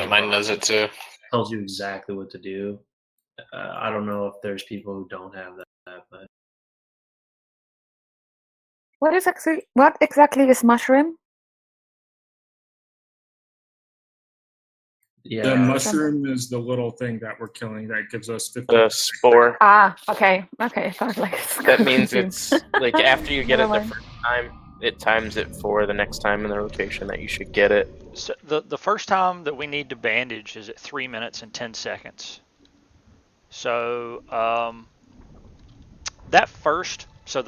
mine does it too. Tells you exactly what to do. I don't know if there's people who don't have that, but what exactly is mushroom? yeah, The mushroom is the little thing that we're killing that gives us 50. The spore. Ah, okay. Sounds like That means it's like after you get it Never the mind. first time, it times it for the next time in the rotation that you should get it. So the first time that we need to bandage is at 3 minutes and 10 seconds. So the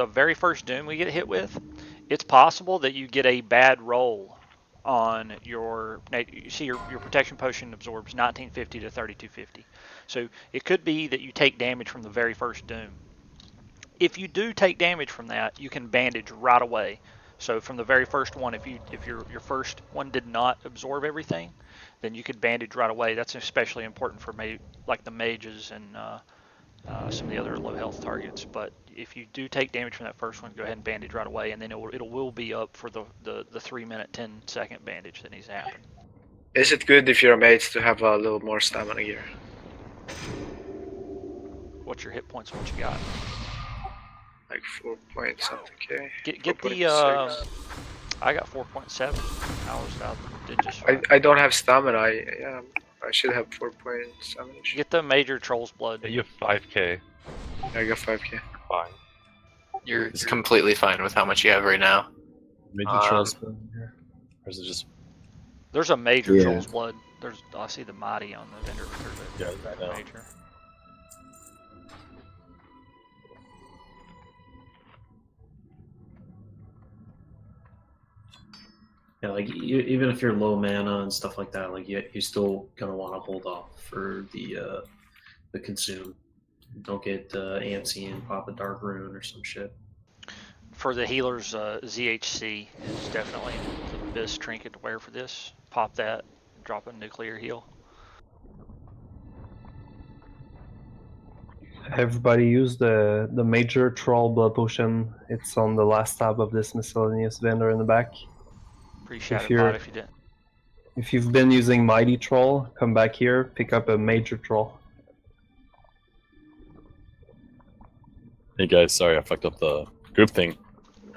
very first doom we get hit with, it's possible that you get a bad roll on your. You see, your protection potion absorbs 1950 to 3250. So it could be that you take damage from the very first doom. If you do take damage from that, you can bandage right away. So from the very first one, if your first one did not absorb everything, then you could bandage right away. That's especially important for like the mages and some of the other low health targets. But if you do take damage from that first one, go ahead and bandage right away, and then it will be up for the 3 minute 10 second bandage that needs to happen. Is it good if you're a mage to have a little more stamina gear? What's your hit points? What you got? Like 4 point something K. Get the 4.6. I got 4.7. I did just fine. I don't have stamina. I should have 4.7. Get the major troll's blood. Yeah, you have 5k. I got 5k. Fine. You're completely fine with how much you have right now. Major trolls in here? Or is it just... There's a major troll's blood. I see the mighty on the vendor. Yeah, I know. Major. yeah, like even if you're low mana and stuff like that, like you're still gonna want to hold off for the consume. Don't get antsy and pop a dark rune or some shit. For the healers, ZHC is definitely the best trinket to wear for this. Pop that, drop a nuclear heal. Everybody use the major troll blood potion. It's on the last tab of this miscellaneous vendor in the back. Appreciate it, bot, if you didn't. If you've been using mighty troll, come back here, pick up a major troll. Hey guys, sorry I fucked up the group thing.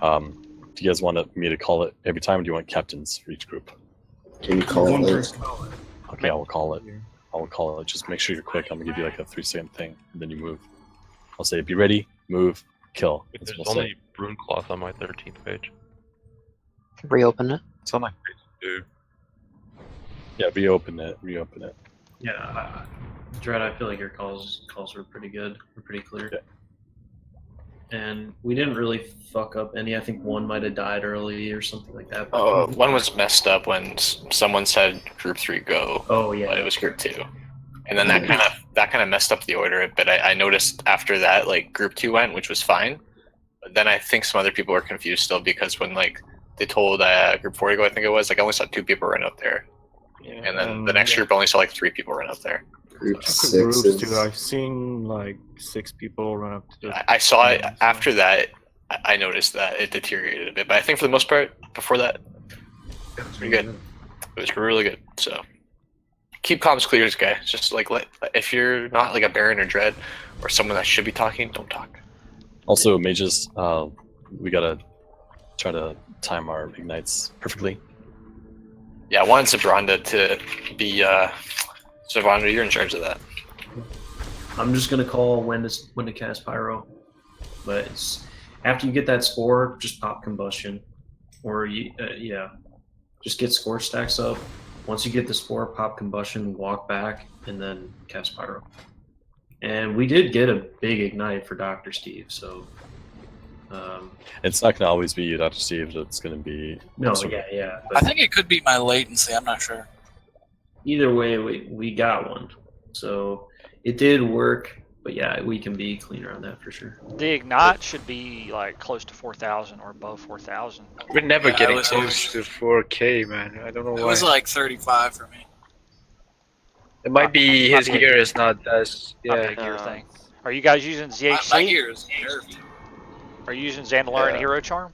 Do you guys want me to call it every time, or do you want captains for each group? Can you call it later? Okay, I will call it. I will call it. Just make sure you're quick. I'm gonna give you like a 3-second thing, and then you move. I'll say, be ready, move, kill. Wait, That's there's what I'll only say. rune cloth on my 13th page. Reopen it. It's on my page 2. Yeah, reopen it. Reopen it. Yeah, Dread, I feel like your calls were pretty good. Were pretty clear. Yeah. And we didn't really fuck up any. I think one might have died early or something like that. Oh, one was messed up when someone said Group 3 go. Oh yeah. But it was Group 2. And then that kind of messed up the order. But I noticed after that, like Group 2 went, which was fine. But then I think some other people were confused still because when like they told Group 4 to go, I think it was, like I only saw 2 people run up there. Yeah, and then the next group only saw like 3 people run up there. Group 6 Groups too. I've seen like 6 people run up to the... I saw it after that. I noticed that it deteriorated a bit, but I think for the most part, before that, it was pretty good. It was really good. So keep comms clear, guys. Just like if you're not like a Baron or Dread or someone that should be talking, don't talk. Also, mages, we gotta try to time our ignites perfectly. Yeah, I wanted Zabronda to be. Zabronda, you're in charge of that. I'm just gonna call when to cast Pyro, but it's, after you get that spore, just pop combustion, or just get score stacks up. Once you get the spore, pop combustion, walk back, and then cast Pyro. And we did get a big ignite for Dr. Steve, so. It's not gonna always be you, Dr. Steve. It's gonna be I think it could be my latency. I'm not sure. Either way, we got one, so it did work. But yeah, we can be cleaner on that for sure. The ignite should be like close to 4,000 or above 4,000. We're never getting close to 4K, man. I don't know why. It was like 35 for me. It might be his gear is not as Not a gear thing. Are you guys using ZHC? My gear is nerfed. Are you using Zandalar and Hero Charm?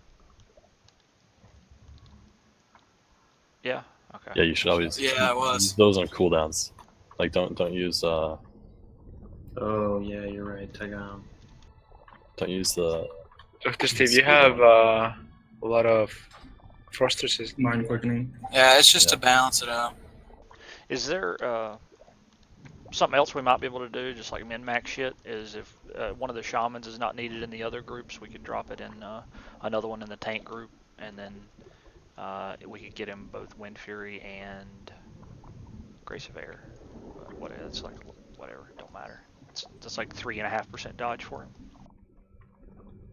Yeah. Okay. Yeah, you should always Yeah, it was. use those on cooldowns. Like don't use Oh yeah, you're right. Don't the Dr. Steve, you have a lot of frost resist. Mind quickening. Yeah, it's just Yeah. to balance it out. Is there something else we might be able to do, just like min-max shit, is if one of the shamans is not needed in the other groups, we could drop it in another one in the tank group, and then we could get him both Wind Fury and Grace of Air. It's like whatever, don't matter. It's just like 3.5% dodge for him.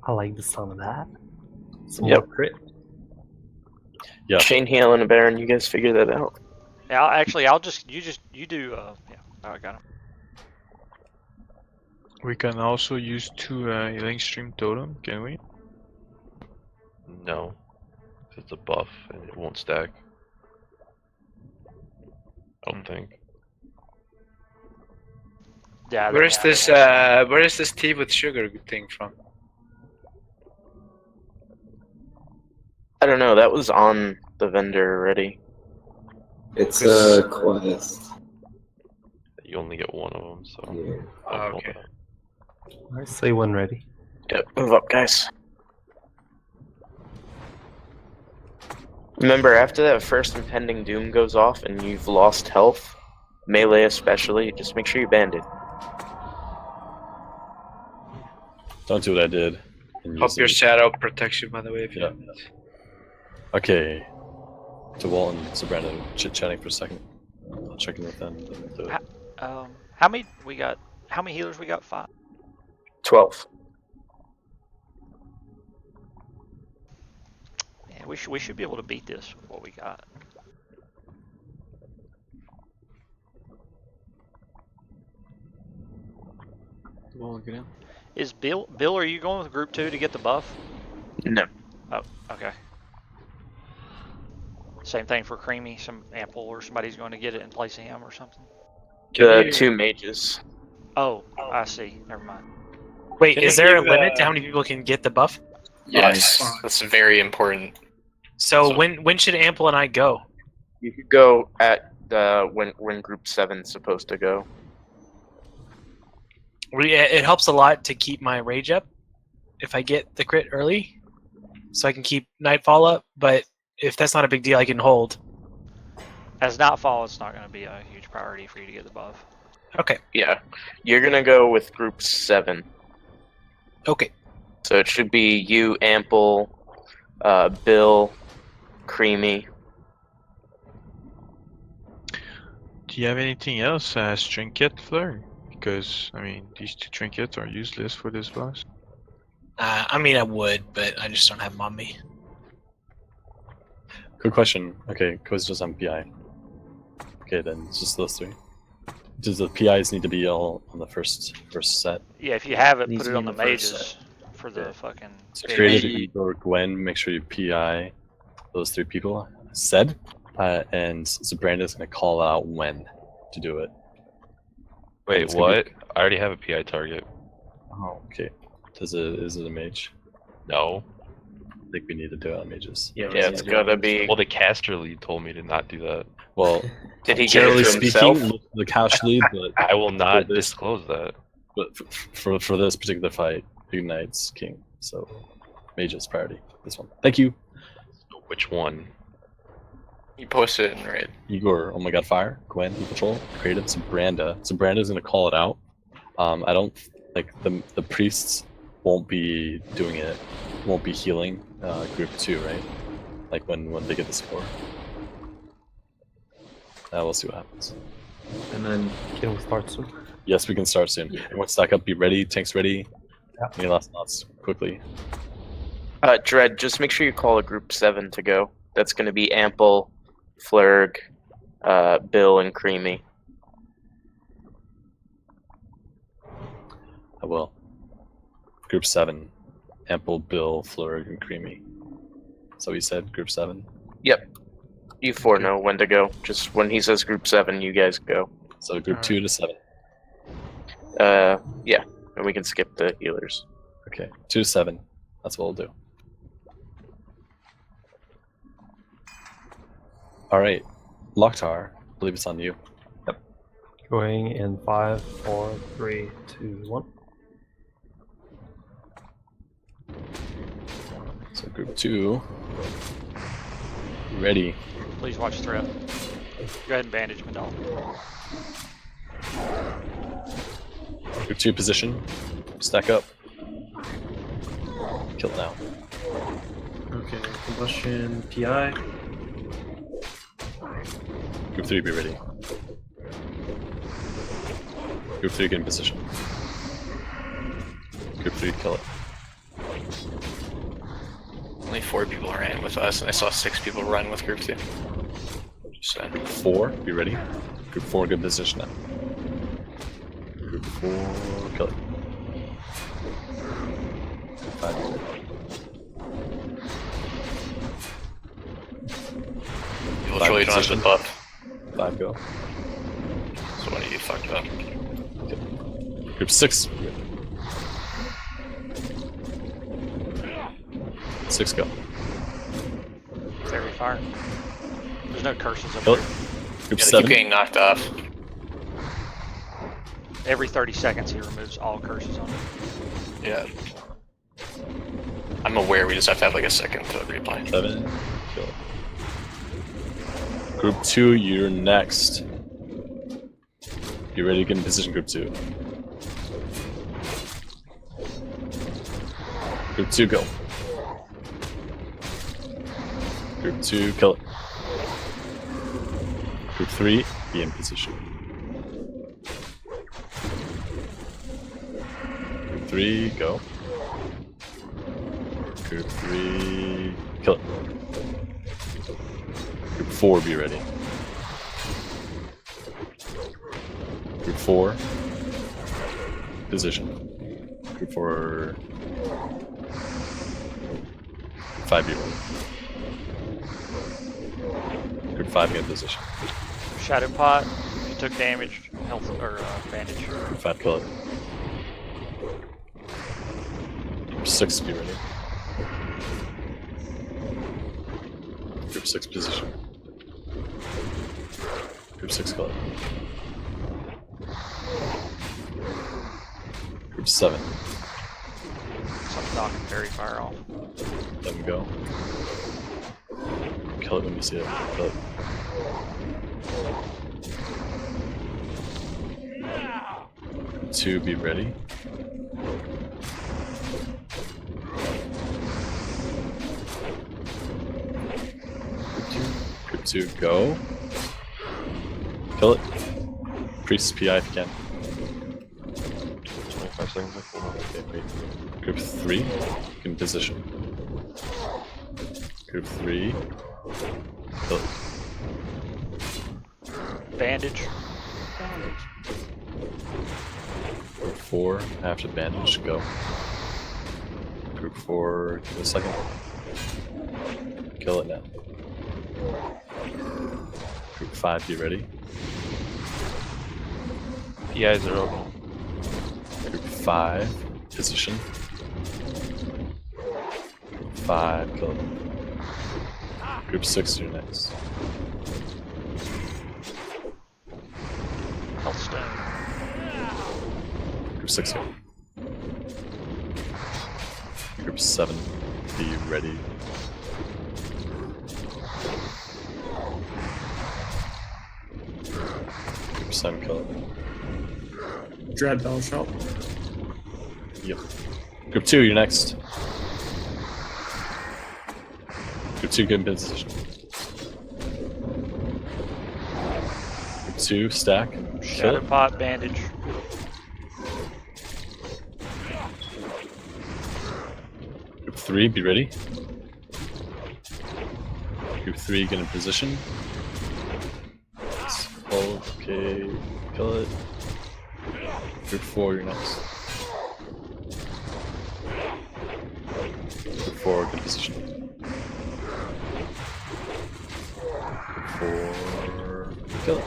I like the sound of that. Some Yep. more crit. Yeah. Chain Heal and Abaron, you guys figure that out. Yeah, you do. Yeah, I got him. We can also use 2 healing stream totem, can we? No. It's a buff and it won't stack. I don't think. Yeah. Where is this tea with sugar thing from? I don't know. That was on the vendor already. It's a quest. You only get one of them, so. Yeah. I'll pull Okay. that. I say when ready. Yep, move up, guys. Remember, after that first impending doom goes off and you've lost health, melee especially, just make sure you band it. don't do what I did. and Hope use your them. shadow protects you, by the way. If Yeah. you Okay. DeWalt and Sabrina chit-chatting for a second. I'll check in with them. Then we'll do it. How many we got? How many healers we got? 5. 12. Yeah, we should be able to beat this with what we got. Well, get in. Is Bill? Are you going with group 2 to get the buff? No. Oh, okay. Same thing for Creamy. Some ample or somebody's going to get it in place of him or something. The 2 mages. Oh, I see. Never mind. Wait, Can is you there a give, limit to how many people can get the buff? Yes, that's very important. So when should Ample and I go? You could go at when group 7's supposed to go. It helps a lot to keep my rage up if I get the crit early, so I can keep Nightfall up. But if that's not a big deal, I can hold. As Nightfall, it's not going to be a huge priority for you to get the buff. Okay. Yeah. You're gonna go with group 7. Okay. So it should be you, Ample, Bill, Creamy. Do you have anything else as trinket, Fleur? Because, I mean, these 2 trinkets are useless for this boss. I mean, I would, but I just don't have them on me. Good question. Okay, Co's just on PI. Okay, then it's just those 3. Does the PIs need to be all on the first set? Yeah, if you have it, Needs put to it be on the in the first mages for the fucking. So big- creative or Gwen, make sure you PI those 3 people. Said, and Zabranda's gonna call out when to do it. Wait, it's gonna what? I already have a PI target. Oh, okay. Is it a mage? No. I think we need to do it on mages. Yeah, It's gotta be. Well, the caster lead told me to not do that. Well, Did he give it generally to speaking, himself? the cash lead, but I will not this- disclose that. but for this particular fight, Ignite's king. So mages priority. This one. Thank you, Which one? You posted it in red. Igor. Oh my God, fire. Gwen, he patrol. Creative. Zabranda. Zabranda's gonna call it out. I don't like the priests won't be doing it. Won't be healing group 2, right? Like when they get the score. We'll see what happens. And then Can we start soon? Yes, we can start soon. Everyone stack up, be ready, tanks ready. Any last thoughts quickly? Dread, just make sure you call a group 7 to go. That's gonna be Ample, Flurg, Bill, and Creamy. I will. Group 7. Ample, Bill, Flurg, and Creamy. So he said group 7. Yep. You 4 know when to go. Just when he says group 7, you guys go. So group 2 to 7. Yeah. And we can skip the healers. Okay, 2 to 7. That's what we'll do. All right. Locktar, I believe it's on you. Going in 5, 4, 3, 2, 1. So group 2, ready. Please watch threat. Go ahead and bandage Mandal. Group 2 position, stack up. Kill it now. Okay, combustion, PI. Group 3, be ready. Group 3, get in position. Group 3, kill it. Only 4 people ran with us, and I saw 6 people run with group 2. Just saying. Group 4, be ready. Group 4, good position now. Group 4, kill it. Group 5, be ready. You'll show you don't have the buff. 5, go. So what are you fucked up? Okay. Group 6, be ready. 6, go. Fairy fire. There's no curses up Kill there. it. Group Yeah, they 7. keep getting knocked off. Every 30 seconds he removes all curses on it. Yeah. I'm aware we just have to have like a second to replay. 7, kill it. Group 2, you're next. You ready to get in position, Group 2? Group 2, go. Group 2, kill it. Group 3, be in position. Group 3, go. Group 3, kill it. Group 4, be ready. Group 4, position. Group 4, 5, be ready. Group 5, get in position. Shadow pot. If you took damage, health or bandage. Group 5, kill it. Group 6, be ready. Group 6, position. Group 6, kill it. Group 7. Something knocking fairy fire off. Let me go. Kill it when you see it. Kill it. Group 2, be ready. Group 2, go. Kill it. Priest PI if you can. 25 seconds left. Okay, wait. Group 3, get in position. Group 3, kill it. Bandage. Group 4, after bandage, go. Group 4, give it a second. Kill it now. Group 5, be ready. PI 0. Group 5, position. Group 5, kill it. Group 6, you're next. Health stone. Group 6, go. Group 7, be ready. Group 7, kill it. Dread Bell Shell. Yep. Group 2, you're next. Group 2, get in position. Group 2, stack. Kill Shadow it. pot, bandage. Group 3, be ready. Group 3, get in position. Okay, kill it. Group 4, you're next. Group 4, good position. Group 4, kill it.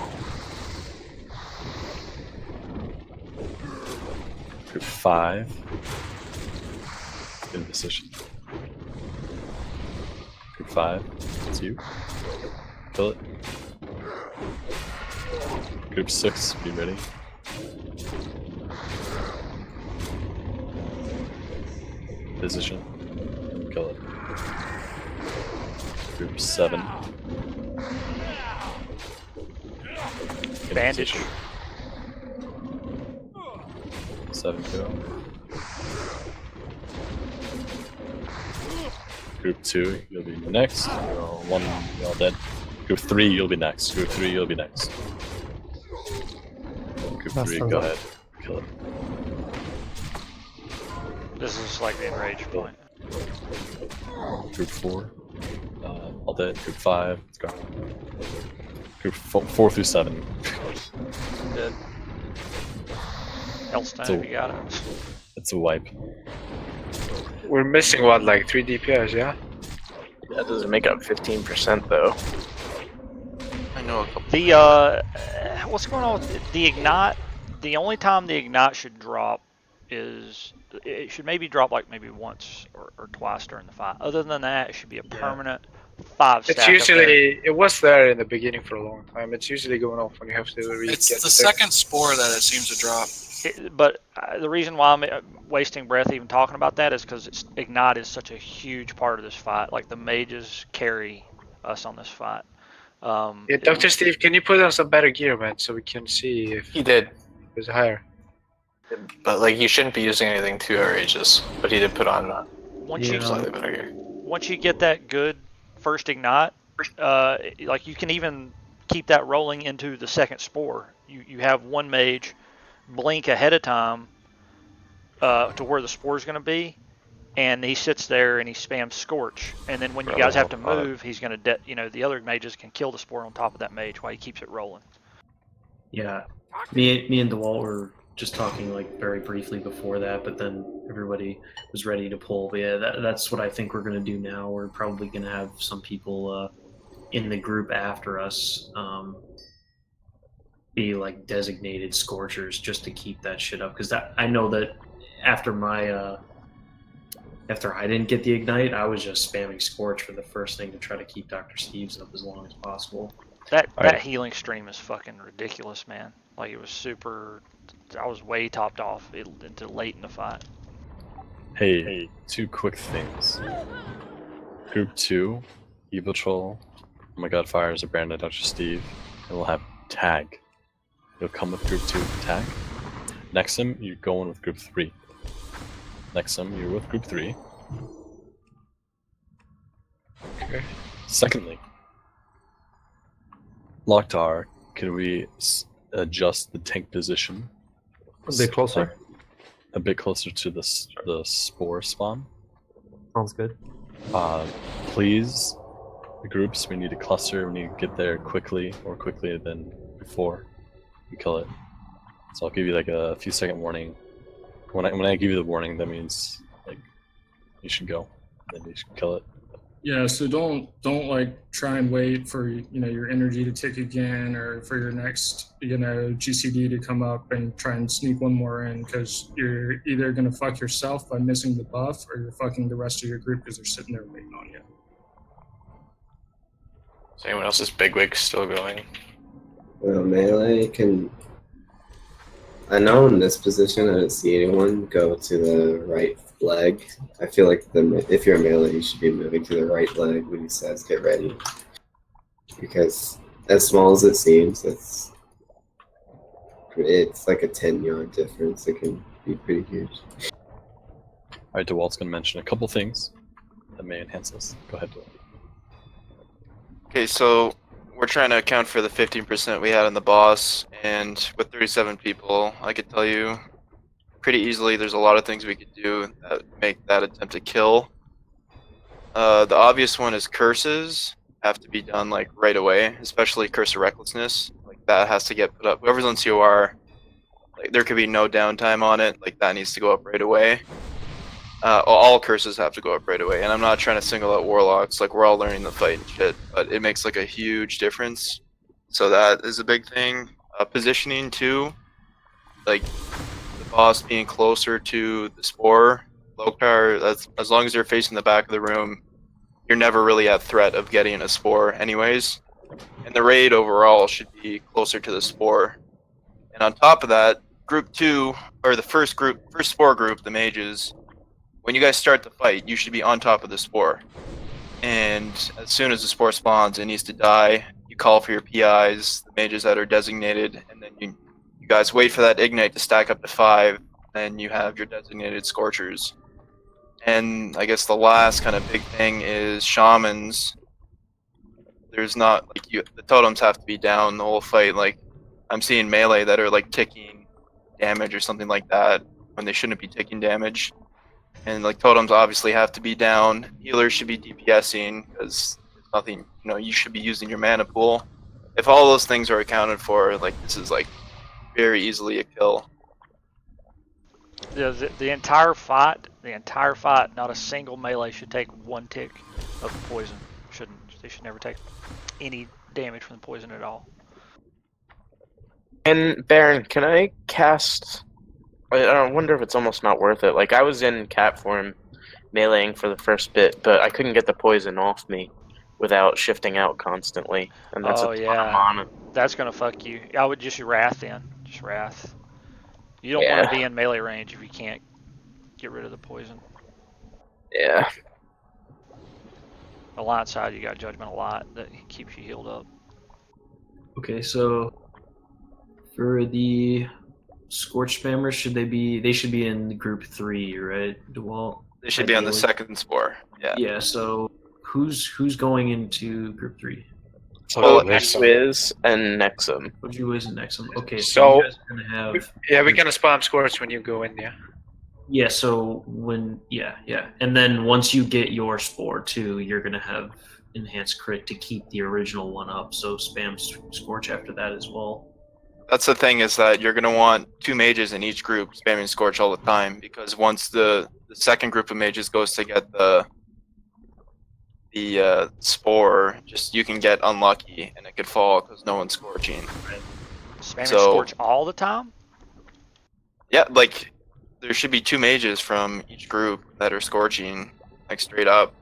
Group 5, good position. Group 5, it's you. Kill it. Group 6, be ready. Position. Kill it. Group 7. In Bandage. position. 7 go. Group 2, you'll be next. You're all dead. Group 3, you'll be next. Group 3, you'll be next. Group 3, go ahead. Kill it. This is like the enrage point. Group 4, all dead. Group 5, let's go. Group 4 through 7. Dead. Hellstone, if you got it. It's a wipe. We're missing what, like 3 DPS, yeah? That doesn't make up 15% though. I know a couple. The what's going on with the ignite? The only time the ignite should drop is it should maybe drop like maybe once or twice during the fight. Other than that, it should be a permanent 5 stack. It's usually, it was there in the beginning for a long time. It's usually going off when you have to It's the second spore that it seems to drop. But the reason why I'm wasting breath even talking about that is because ignite is such a huge part of this fight. Like the mages carry us on this fight. Yeah, Dr. Steve, can you put on some better gear, man, so we can see if He did. it's higher? But like, you shouldn't be using anything too outrageous. But he did put on once you slightly better gear. once you get that good first ignite, like you can even keep that rolling into the second spore. You have one mage blink ahead of time to where the spore is going to be, and he sits there and he spams scorch, and then when you guys have to move, he's going to the other mages can kill the spore on top of that mage while he keeps it rolling. Yeah, me and DeWalt were just talking like very briefly before that, but then everybody was ready to pull. But yeah, that's what I think we're going to do now. We're probably going to have some people in the group after us be like designated scorchers just to keep that shit up, because that I know that after my after I didn't get the ignite, I was just spamming scorch for the first thing to try to keep Dr. Steve's up as long as possible. That healing stream is fucking ridiculous, man. Like it was super. I was way topped off into late in the fight. Hey, 2 quick things. Group 2, Evil Troll, Oh My God Fires, a brand of Dr. Steve, and we'll have tag. You'll come with group 2 tag. Nexxram, you're going with group 3. Nexxram, you're with group 3. Okay. Secondly, Locktar, can we adjust the tank position? A bit closer? A bit closer to the spore spawn. Sounds good. Please, the groups, we need to cluster, we need to get there quickly, more quickly than before. And kill it. So I'll give you like a few second warning. When I give you the warning, that means like you should go. Then you should kill it. Yeah, so don't like try and wait for your energy to tick again, or for your next GCD to come up and try and sneak one more in, because you're either gonna fuck yourself by missing the buff, or you're fucking the rest of your group because they're sitting there waiting on you. Is anyone else's bigwig still going? Well, melee can. I know in this position I didn't see anyone go to the right leg. I feel like if you're a melee, you should be moving to the right leg when he says get ready. Because as small as it seems, it's like a 10-yard difference. It can be pretty huge. Alright, DeWalt's going to mention a couple things that may enhance this. Go ahead, DeWalt. Okay, so we're trying to account for the 15% we had on the boss, and with 37 people, I could tell you pretty easily there's a lot of things we could do that make that attempt to kill. The obvious one is curses have to be done like right away, especially Curse of Recklessness. Like that has to get put up. Whoever's on COR, like there could be no downtime on it. Like that needs to go up right away. All curses have to go up right away, and I'm not trying to single out warlocks. Like we're all learning the fight and shit, but it makes like a huge difference. So that is a big thing. Positioning too, like the boss being closer to the spore. Loktar, that's as long as you're facing the back of the room, you're never really at threat of getting a spore anyways. And the raid overall should be closer to the spore. And on top of that, group 2, or the first spore group, the mages, when you guys start the fight, you should be on top of the spore. And as soon as the spore spawns, it needs to die. You call for your PIs, the mages that are designated, and then you guys wait for that ignite to stack up to 5, and you have your designated scorchers. And I guess the last kind of big thing is shamans. There's not like the totems have to be down the whole fight. Like I'm seeing melee that are like ticking damage or something like that when they shouldn't be taking damage. And like totems obviously have to be down. Healers should be DPSing because there's nothing, you should be using your mana pool. If all those things are accounted for, like this is like very easily a kill. The entire fight, not a single melee should take 1 tick of poison. They should never take any damage from the poison at all. And Baron, can I cast? I wonder if it's almost not worth it. Like I was in cat form, meleeing for the first bit, but I couldn't get the poison off me without shifting out constantly, and that's a ton of mana. That's gonna fuck you. I would just wrath then. Just wrath. You don't want to be in melee range if you can't get rid of the poison. Yeah. Alliance side, you got Judgment a lot that keeps you healed up. Okay, so for the Scorch spammers, they should be in group 3, right, DeWalt? They should be on the second spore. Yeah. Yeah, so who's going into group 3? So Wiz and Nexum. Wiz and Nexum. Okay, So you guys are gonna have we're gonna spam Scorch when you go in there. Yeah, so and then once you get your spore too, you're gonna have enhanced crit to keep the original one up. So spam Scorch after that as well. That's the thing, is that you're gonna want 2 mages in each group spamming Scorch all the time, because once the second group of mages goes to get the spore, you can get unlucky and it could fall because no one's scorching. Spamming Scorch all the time? Yeah, like there should be 2 mages from each group that are scorching, like straight up.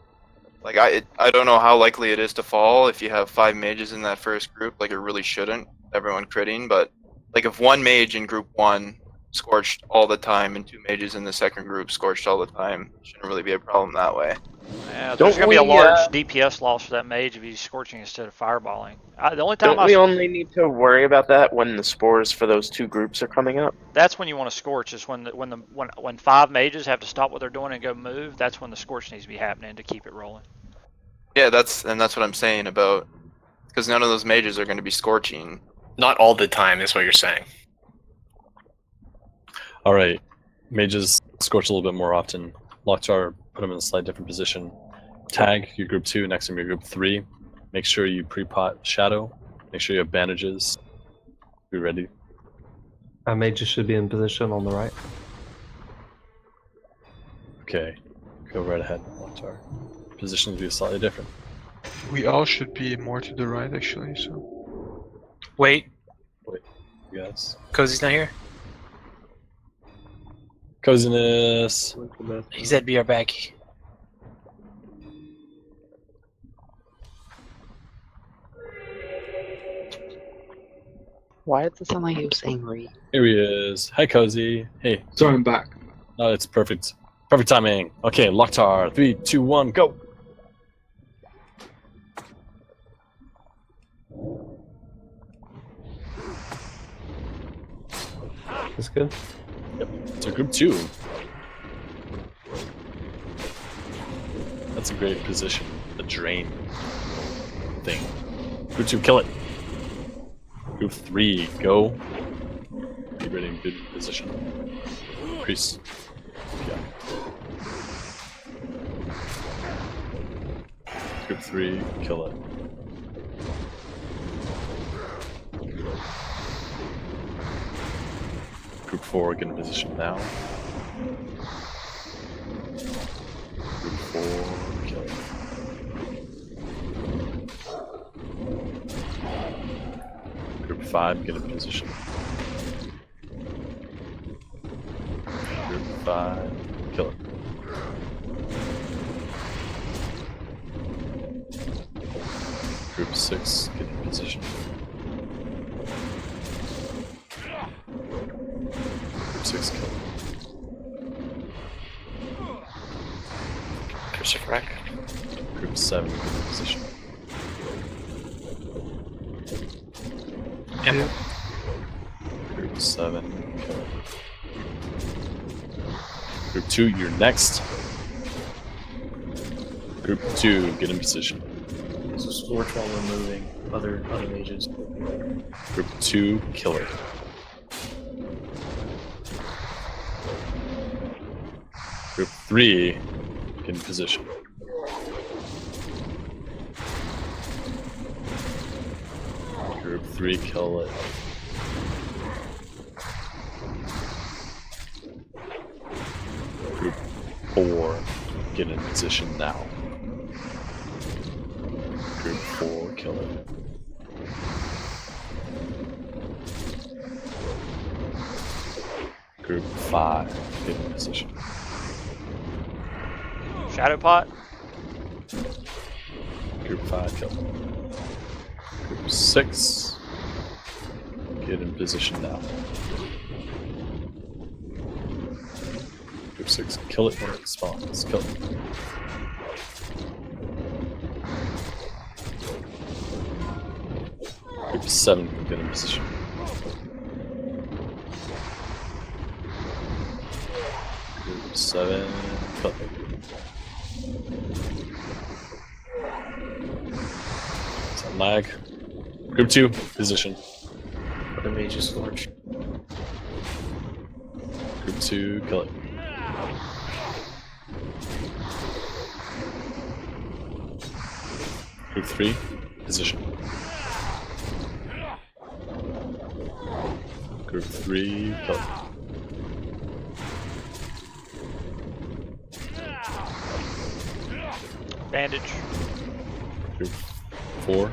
Like I don't know how likely it is to fall if you have 5 mages in that first group. Like it really shouldn't, everyone critting, but like if 1 mage in group 1 scorched all the time and 2 mages in the second group scorched all the time, it shouldn't really be a problem that way. Yeah, there's going to be a large DPS loss for that mage if he's scorching instead of fireballing. The only time we only need to worry about that when the spores for those 2 groups are coming up? That's when you want to scorch. Is when 5 mages have to stop what they're doing and go move. That's when the scorch needs to be happening to keep it rolling. Yeah, that's what I'm saying about, because none of those mages are going to be scorching. Not all the time is what you're saying. All right, mages scorch a little bit more often. Lockjar, put them in a slightly different position. Tag your group 2 next to your group 3. Make sure you pre-pot Shadow. Make sure you have bandages. Be ready. Mages should be in position on the right. Okay, go right ahead, Lockjar. Positions will be slightly different. We all should be more to the right, actually. So. Wait. Yes. Cozy's not here? Coziness. He said be our back. Why does it sound like he was saying Reed? Here he is. Hi, Cozy. Hey. Sorry, I'm back. Oh, it's perfect. Perfect timing. Okay, Locktar. 3, 2, 1, go. That's good. Yep. So group 2. That's a great position. The drain thing. Group 2, kill it. Group 3, go. Be ready in good position. Increase. Yeah. Group 3, kill it. Group 4, get in position now. Group 4, kill it. Group 5, get in position. Group 5, kill it. Group 6, get in position. Group 6 kill. Crucifrac. Group 7 in position. Yep. Group 7 kill. Group 2, you're next. Group 2, get in position. So Scorch while we're moving. Other mages. Group 2, killer. Group 3, get in position. Group 3, kill it. Group 4, get in position now. Group 4, kill it. Group 5, get in position. Shadow pot. Group 5, kill. Group 6, get in position now. Group 6, kill it when it spawns. Kill it. Group 7, get in position. Group 7, kill it. Some lag. Group 2, position. Other mages Scorch. Group 2, kill it. Group 3, position. Group 3, kill it. Bandage. Group 4.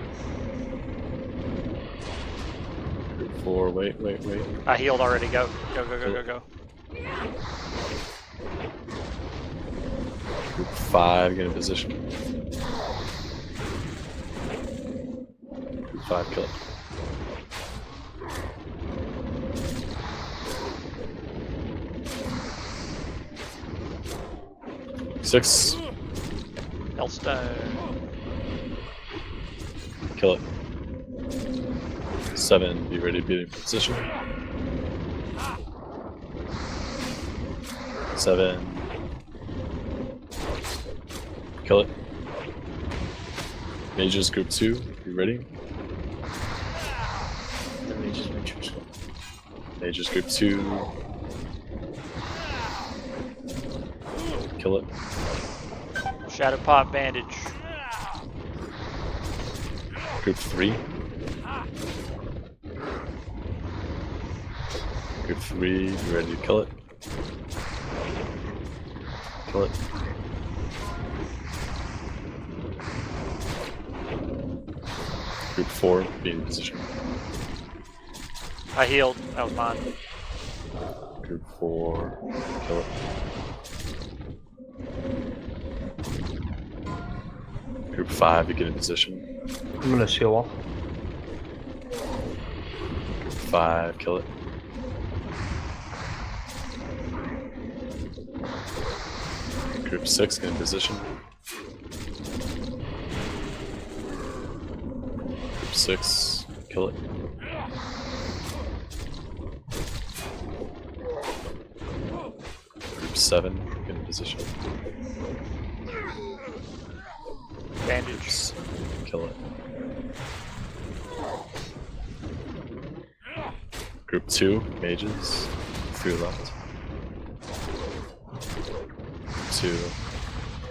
Group 4, wait. I healed already. Go. Go. Group 5, get in position. Group 5, kill it. Six. Hellstone. Kill it. 7, be ready to be in position. 7. Kill it. Mages group 2, you ready? The mages matrix. Mages group 2. Kill it. Shadow pot bandage. Group 3. Group 3, you ready to kill it? Kill it. Group 4, be in position. I healed. That was mine. Group 4, kill it. Group 5, you get in position. I'm gonna shield off. Group 5, kill it. Group 6, get in position. Group 6, kill it. Group 7, get in position. Bandage. Kill it. Group 2, mages. 3 left. Group 2,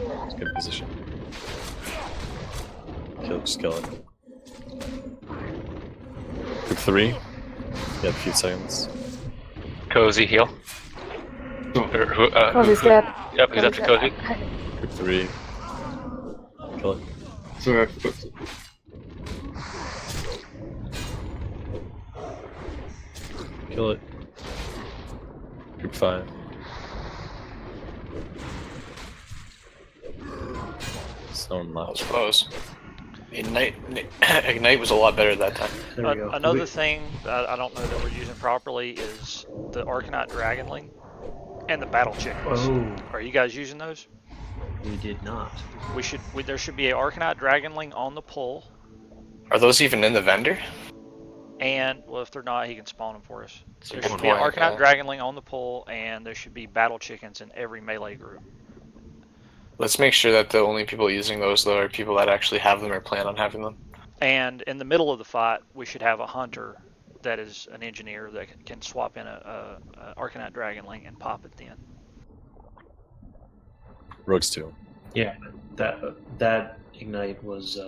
let's get in position. Kill skeleton. Group 3, you have a few seconds. Cozy heal. Cozy's dead. Yep, who's after Cozy? Group 3, kill it. Sorry. Kill it. Group 5. There's no one left. Close. Ignite was a lot better that time. There we go. Another thing that I don't know that we're using properly is the Arcanite Dragonling and the Battle Chickens. Oh, Are you guys using those? we did not. There should be an Arcanite Dragonling on the pull, Are those even in the vendor? and well, if they're not, he can spawn them for us. That's a There good should be an point, Arcanite yeah. Dragonling on the pull, and there should be Battle Chickens in every melee group. Let's make sure that the only people using those though are people that actually have them or plan on having them. And in the middle of the fight, we should have a hunter that is an engineer that can swap in a Arcanite Dragonling and pop it then. Rogues 2. Yeah, that ignite was.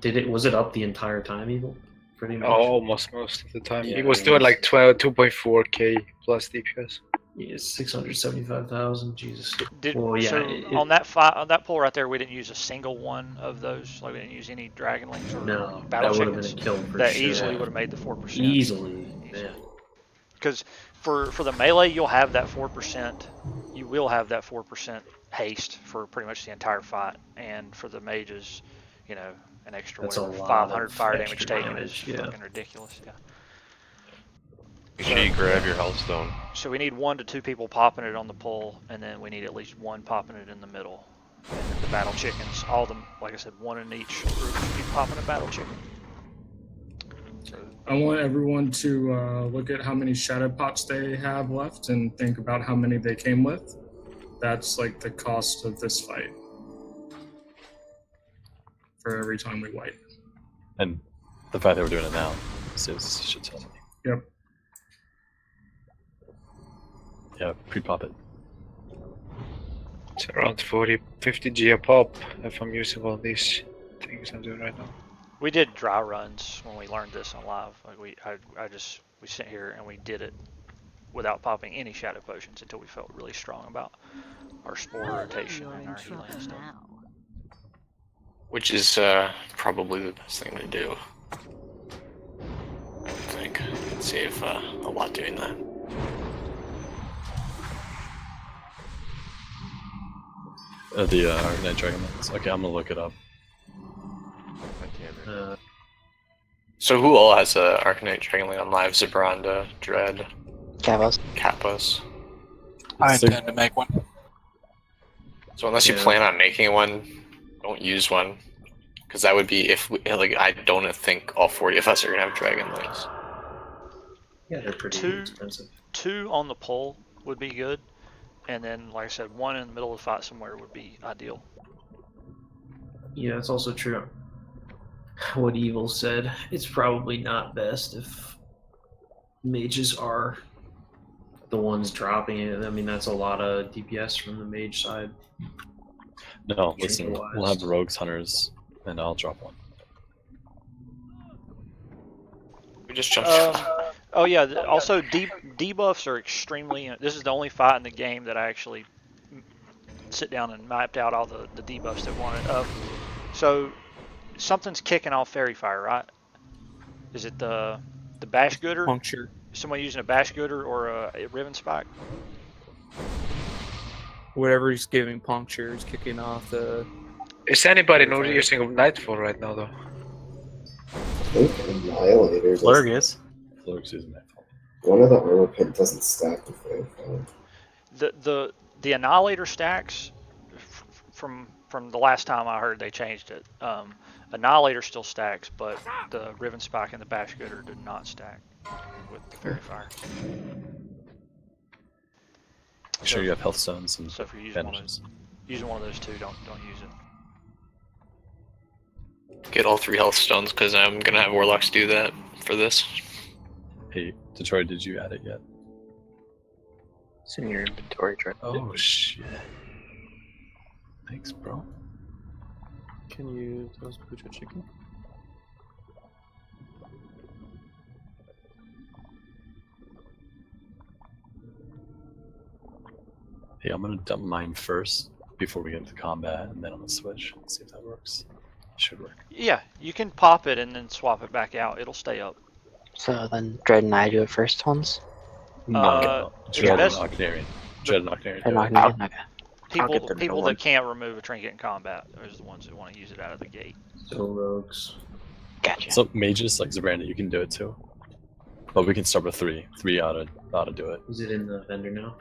Was it up the entire time, Evil? Pretty much. Almost most of the time. Yeah, He was I mean, doing like 2.4k plus DPS. Yeah, 675,000. Jesus. So yeah. on that pull right there, we didn't use a single one of those. Like we didn't use any Dragonlings or No, Battle that would have Chickens. been a kill for that sure. easily would have made the 4%. Easily. Yeah. Because for the melee, you'll have that 4%. You will have that 4% haste for pretty much the entire fight, and for the mages, you know, an extra That's a whatever, lot 500 of fire damage extra taken damage, is yeah. fucking ridiculous. Yeah. Make sure you grab your health stone. So we need 1 to 2 people popping it on the pull, and then we need at least 1 popping it in the middle. And then the battle chickens, all of them, like I said, 1 in each group should be popping a battle chicken. So, I want everyone to look at how many shadow pots they have left and think about how many they came with. That's like the cost of this fight for every time we wipe. And the fact that we're doing it now saves shit ton of money. Yep. Yeah, pre-pop it. It's around 40-50 G a pop if I'm using all these things I'm doing right now. we did dry runs when we learned this on live. Like we sat here and we did it without popping any shadow potions until we felt really strong about our spore rotation and our healing and stuff. Which is probably the best thing to do. I think you can save a lot doing that. The Arcanite Dragonlings. Okay, I'm gonna look it up. So who all has a Arcanite Dragonling on live? Zabranda, Dread, Kappas. I intend to make one. So unless you plan on making one, don't use one, because that would be if we, like, I don't think all 40 of us are gonna have Dragonlings. Yeah, they're pretty expensive. 2 on the pole would be good, and then, like I said, 1 in the middle of the fight somewhere would be ideal. Yeah, it's also true. What Evil said, it's probably not best if mages are the ones dropping it. I mean, that's a lot of DPS from the mage side. No, listen, we'll have rogues, hunters, and I'll drop one. We just jumped. Oh yeah, also debuffs are extremely. This is the only fight in the game that I actually sit down and mapped out all the debuffs that wanted. So something's kicking off Fairy Fire, right? Is it the Bash Gooder? Puncture. Someone using a Bash Gooder or a Riven Spike? Whatever he's giving puncture is kicking off the. Is anybody not using Nightfall right now though? I think Annihilator does. Flurgus. Flurgus is Nightfall. One of the armor pit doesn't stack with Nightfall. The Annihilator stacks from the last time I heard they changed it. Annihilator still stacks, but the Riven Spike and the Bash Gooder did not stack with the Fairy Fire. Make sure you have health stones and So if you're using bandages. one of those 2, don't use it. Get all 3 health stones, because I'm gonna have Warlocks do that for this. Hey, Detroit, did you add it yet? It's in your inventory, Trent. Oh shit. Thanks, bro. Can you toast Pucho chicken? Hey, I'm gonna dump mine first before we get into combat, and then I'm gonna switch. See if that works. Should work. Yeah, you can pop it and then swap it back out. It'll stay up. So then Dread and I do it first ones? No, it's Dread and best- Octarian. Dread and Octarian. Dread do and it. Octarian? Okay. people get the people norm. that can't remove a trinket in combat are the ones that want to use it out of the gate. So rogues. Gotcha. So mages like Zabranda, you can do it too. But we can start with 3. 3 ought to do it. Is it in the vendor now?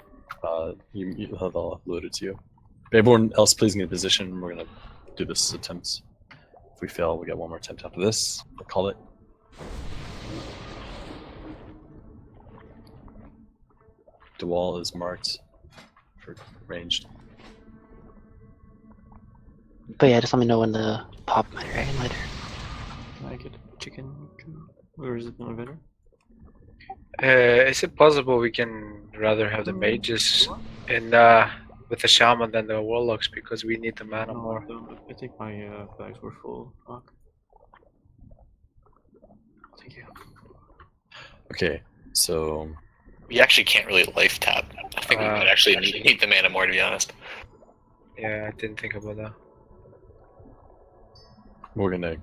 You have all loaded to you. But everyone else, please get in position. We're gonna do this as attempts. If we fail, we get one more attempt after this. We'll call it. The wall is marked for ranged. But yeah, just let me know when to pop my dragon later. Can I get a chicken? Or is it not a vendor? Is it possible we can rather have the mages in with the shaman than the warlocks because we need the mana more? I think my bags were full. Fuck. Thank you. Okay, so We actually can't really life tap. I think we might actually need the mana more, to be honest. Yeah, I didn't think about that. we're gonna.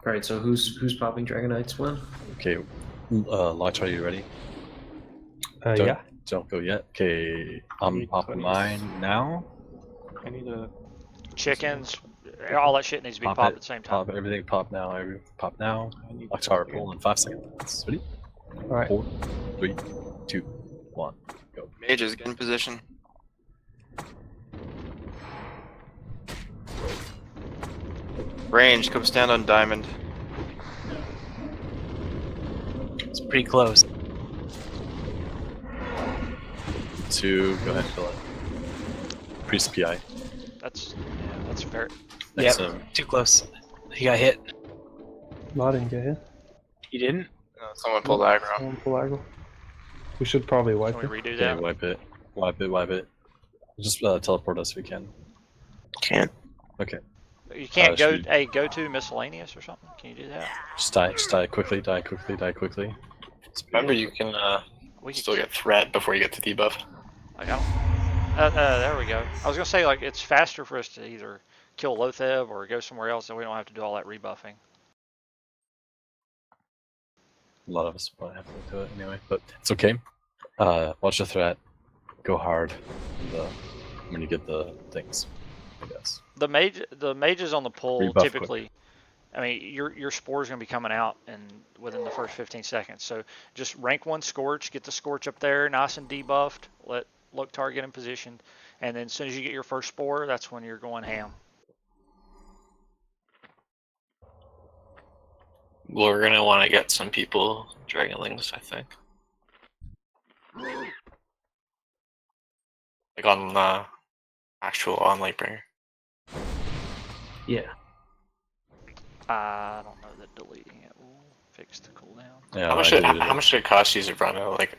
All right. So who's popping Dragonites when? Okay, Lotch, are you ready? Don't- Yeah. Don't go yet. Okay, I'm popping mine now. I need a Chickens, all that shit needs to be Pop popped it, at the same time. Pop everything. Pop now. Pop now. Locks are pull in 5 seconds. Ready? All right. 4, 3, 2, 1, go. Mages, get in position. Range, come stand on diamond. It's pretty close. 2, go ahead, fill it. Priest PI. That's very. Next Yep, time. too close. He got hit. No, I didn't get hit. You didn't? Someone pulled aggro. Someone pull aggro. We should probably wipe Can we it. redo Okay, that? wipe it. Wipe it, wipe it. Just teleport us if we can. Can't. Okay. You can't go. should we- Hey, go to miscellaneous or something. Can you do that? Just die quickly, die quickly, die quickly. Remember, you can We still get threat before you get the debuff. Like I don't. There we go. I was gonna say like it's faster for us to either kill Loatheb or go somewhere else, and we don't have to do all that rebuffing. A lot of us probably have to do it anyway, but it's okay. Watch the threat. Go hard when you get the things, I guess. The mages on the pull Rebuff typically. I mean, your spore's gonna be coming out within the first 15 seconds. So just rank 1 Scorch, get the Scorch up there, nice and debuffed. Let Loktar get in position, and then as soon as you get your first spore, that's when you're going ham. We're gonna want to get some people Dragonlings, I think. Like on actual on Lightbringer. Yeah. I don't know that deleting it will fix the cooldown. Yeah, How much did it cost you, Zabrano? Like,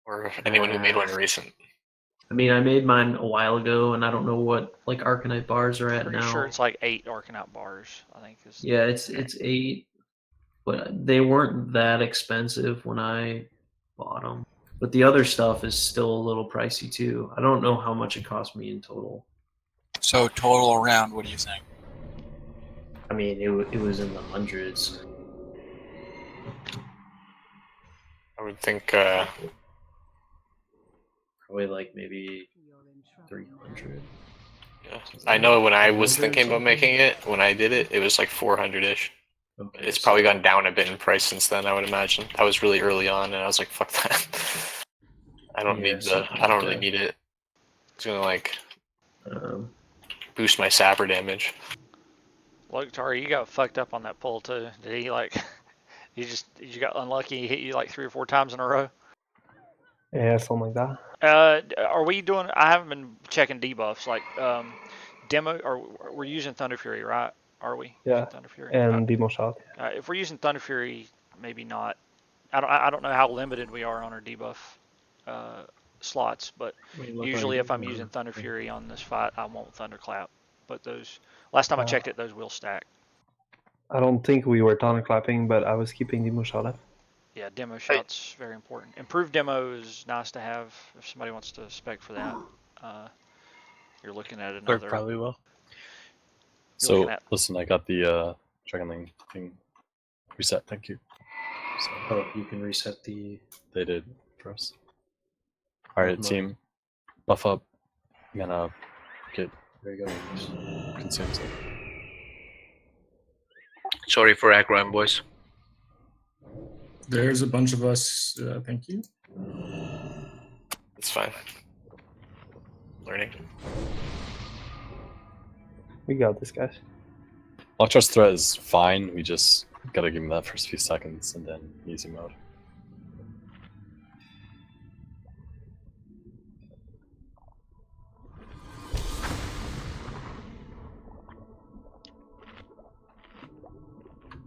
or anyone who made one recent? I mean, I made mine a while ago, and I don't know what like Arcanite bars are at Pretty now. sure it's like 8 Arcanite bars. I think is. Yeah, it's 8, but they weren't that expensive when I bought them. But the other stuff is still a little pricey too. I don't know how much it cost me in total. So total around, what do you think? I mean, it was in the hundreds. I would think Probably like maybe 300. yeah. I know when I was thinking about making it, when I did it, it was like 400-ish. Okay, It's probably gone down a bit in price since then, I would imagine. I was really early on, and I was like, "Fuck that! I don't need I don't really need it. It's gonna like boost my sapper damage." Loktar, you got fucked up on that pull too. Did he like? you got unlucky. He hit you like 3 or 4 times in a row. Yeah, something like that. Are we doing? I haven't been checking debuffs like demo. Or we're using Thunder Fury, right? Are we? Yeah. Using Thunder Fury. And Demo Shot. If we're using Thunder Fury, maybe not. I don't know how limited we are on our debuff slots, but usually if I'm using Thunder Fury on this fight, I won't Thunderclap. But those last time I checked it, those will stack. I don't think we were thunderclapping, but I was keeping Demo Shot up. Yeah, demo shots very important. Improved demo is nice to have if somebody wants to spec for that. You're looking at another. Probably will. So listen, I got the Dragonling thing reset. Thank you. So, Oh, you can reset the. they did for us. All right, team, buff up. I'm gonna Okay, there you go. Consumes it. Sorry for aggroing, boys. There's a bunch of us. Thank you. It's fine. Learning. We got this, guys. Locktar's threat is fine. We just gotta give him that first few seconds and then easy mode.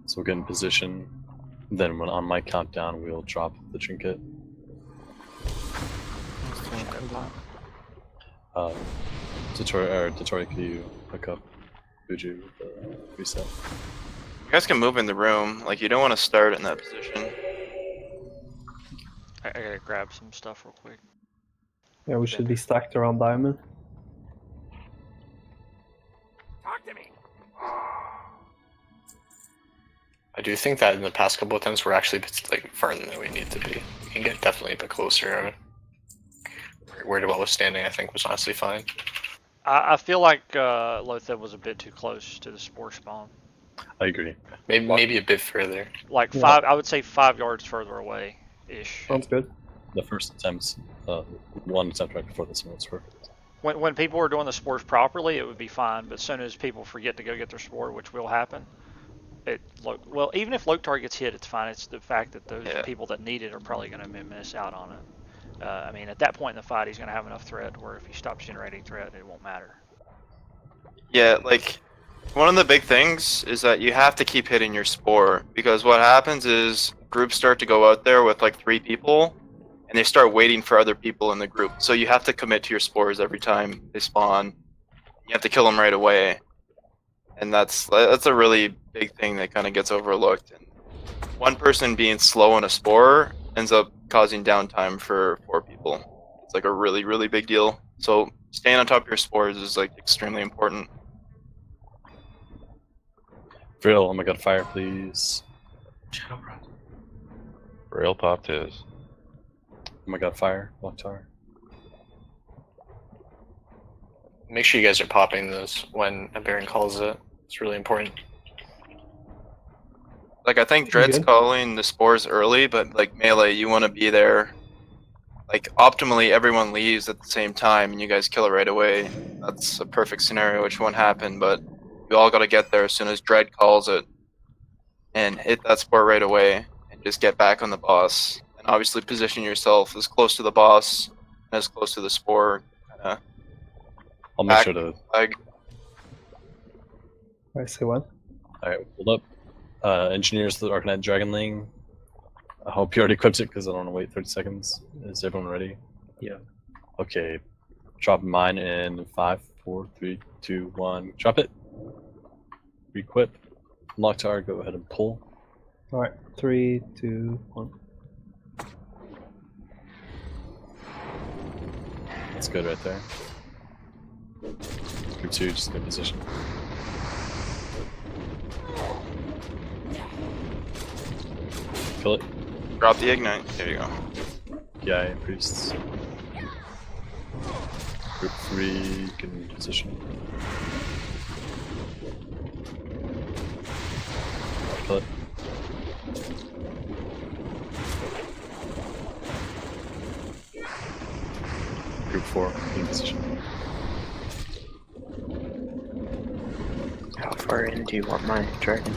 So we'll get in position. Then when on my countdown, we'll drop the trinket. Dotori, can you hook up Buju with the reset? You guys can move in the room. Like, you don't want to start in that position. I gotta grab some stuff real quick. Yeah, we should be stacked around diamond. Talk to me. I do think that in the past couple of times we're actually like farther than we need to be. We can get definitely a bit closer. Where Dwell was standing, I think, was honestly fine. I feel like Loatheb was a bit too close to the spore spawn. I agree. Maybe a bit further. Like I would say 5 yards further away, ish. Sounds good. The first attempt, one attempt right before this one was perfect. When people were doing the spores properly, it would be fine. But as soon as people forget to go get their spore, which will happen, well, even if Loatheb gets hit, it's fine. It's the fact that those people that need it are probably going to miss out on it. I mean, at that point in the fight, he's going to have enough threat where if he stops generating threat, it won't matter. Yeah, like, one of the big things is that you have to keep hitting your spore, because what happens is groups start to go out there with like 3 people, and they start waiting for other people in the group. So you have to commit to your spores every time they spawn. You have to kill them right away, and that's a really big thing that kind of gets overlooked. And one person being slow on a spore ends up causing downtime for 4 people. It's like a really, really big deal. So staying on top of your spores is like extremely important. Vril, oh my god, fire please. Rail popped his. Oh my god, fire, Locktar. Make sure you guys are popping those when Abaron calls it. It's really important. Like, I think Dread's calling the spores early, but like Melee, you want to be there. Like, optimally, everyone leaves at the same time and you guys kill it right away. That's a perfect scenario, which won't happen, but you all got to get there as soon as Dread calls it and hit that spore right away and just get back on the boss. And obviously position yourself as close to the boss and as close to the spore. I'll make sure to... I see one. Alright, hold up. Engineers to the Arcanite Dragonling. I hope you already equipped it because I don't want to wait 30 seconds. Is everyone ready? Yeah. Okay. Drop mine in 5, 4, 3, 2, 1. Drop it. Re-equip. Locktar, go ahead and pull. Alright, 3, 2, 1. That's good right there. Group 2, just in position. Kill it. Drop the ignite. There you go. Yeah, priests. Group 3, get in position. Kill it. Group 4, in position. How far in do you want my dragon?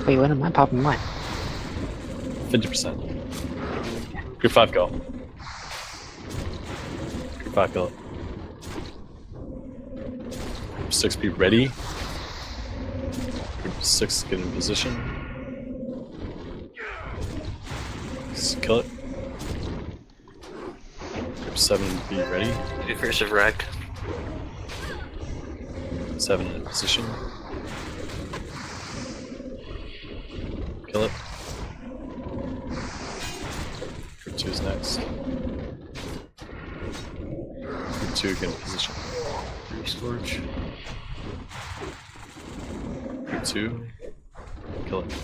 Wait, when am I popping mine? 50%. Group 5, go. Group 5, go. Group 6, be ready. Group 6, get in position. Just kill it. Group 7, be ready. Recursive wreck. 7 in position. Kill it. Group 2 is next. Group 2 get in position. Scorch. Group 2. Kill it.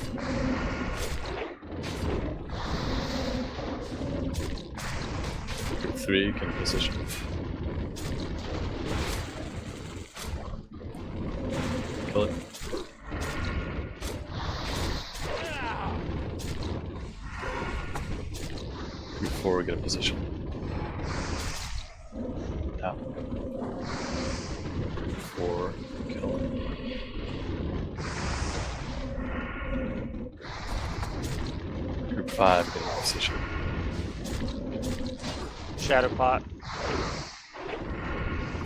Group 3, get in position. Kill it. Group 4, get in position. Now. Group 4, kill it. Group 5, get in position. Shadow pot.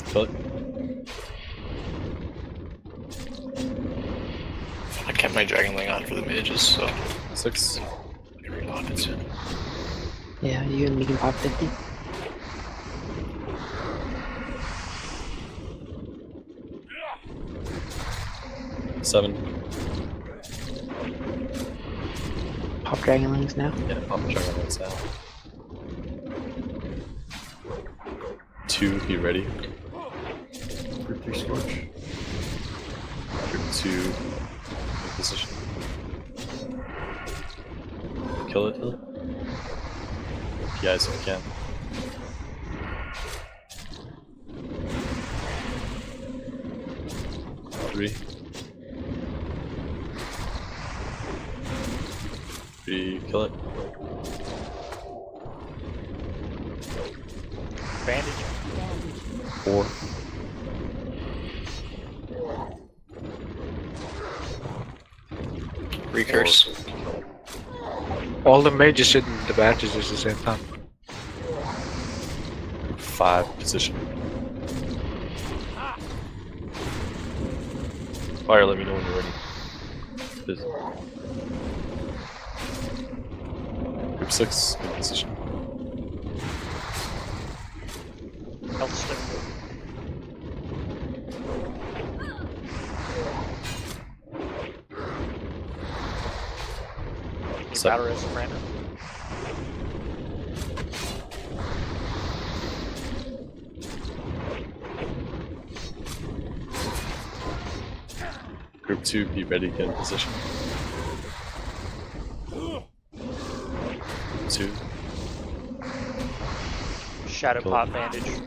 Kill it. I kept my Dragonling on for the mages, so 6. I can read on it soon. Yeah, you and me can pop 50. Seven. Pop Dragonlings now. Yeah, pop Dragonlings now. 2, be ready. Group 3 Scorch. Group 2, in position. Kill it. PIs if you can. Three. 3, kill it. Bandage. 4. Recurse. All the mages hitting the bandages at the same time. 5, position. Fire, let me know when you're ready. Group 6, in position. Health stick. Battle Rest, Brandon. Group 2, be ready, get in position. 2. Shadow Kill pot it. bandage.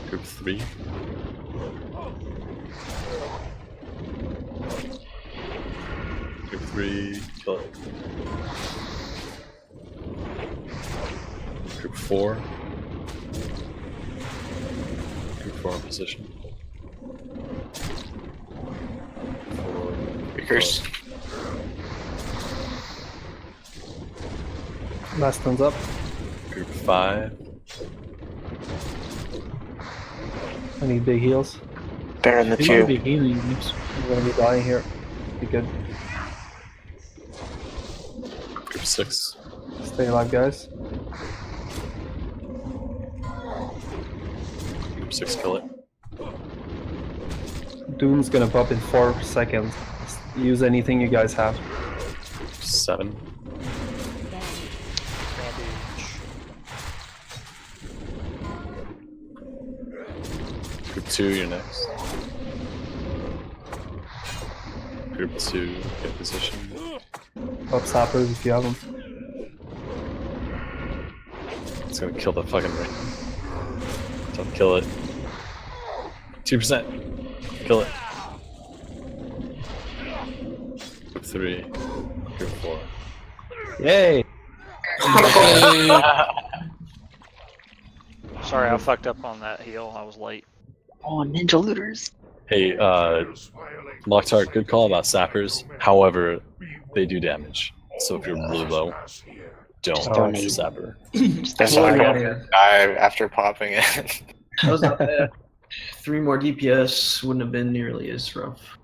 Group 3. Group 3, kill it. Group 4. Group 4 in position. 4. Recurse. Last one's up. Group 5. I need big heals. Bear in the You queue. might be healing. I'm gonna be dying here. Be good. Group 6. Stay alive, guys. Group 6, kill it. Doom's gonna pop in 4 seconds. Use anything you guys have. 7. Group 2, you're next. Group 2, get position. Pop sappers if you have them. It's gonna kill the fucking ring. Don't kill it. 2%. Kill it. Group 3. Group 4. Yay! Sorry, I fucked up on that heal. I was late. Oh, ninja looters. Hey, Mokhtar, good call about sappers. However, they do damage. So if you're really low, don't use sapper. I saw a couple die after popping it. That was not bad. 3 more DPS wouldn't have been nearly as rough.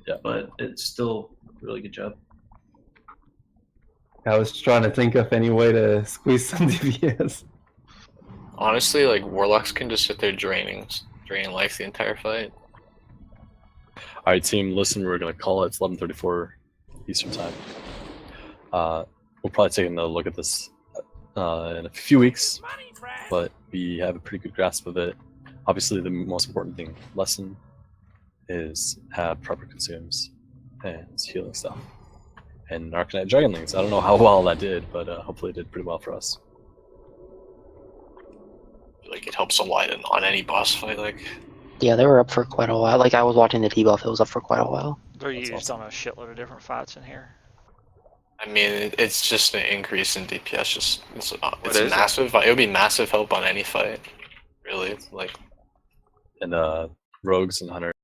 Yeah. But it's still a really good job. I was trying to think of any way to squeeze some DPS. Honestly, like warlocks can just sit there draining life the entire fight. Alright team, listen, we're gonna call it. It's 11:34 Eastern time. We'll probably take another look at this in a few weeks, but we have a pretty good grasp of it. Obviously the most important lesson is have proper consumes and healing stuff. and Arcanite Dragonlings. I don't know how well that did, but hopefully it did pretty well for us. Like, it helps a lot on any boss fight. Like, Yeah, they were up for quite a while. Like I was watching the debuff, it was up for quite a while. They're used on a shitload of different fights in here. I mean, it's just an increase in DPS. Just it's is massive. It would be massive help on any fight, really. Like, And rogues and hunters.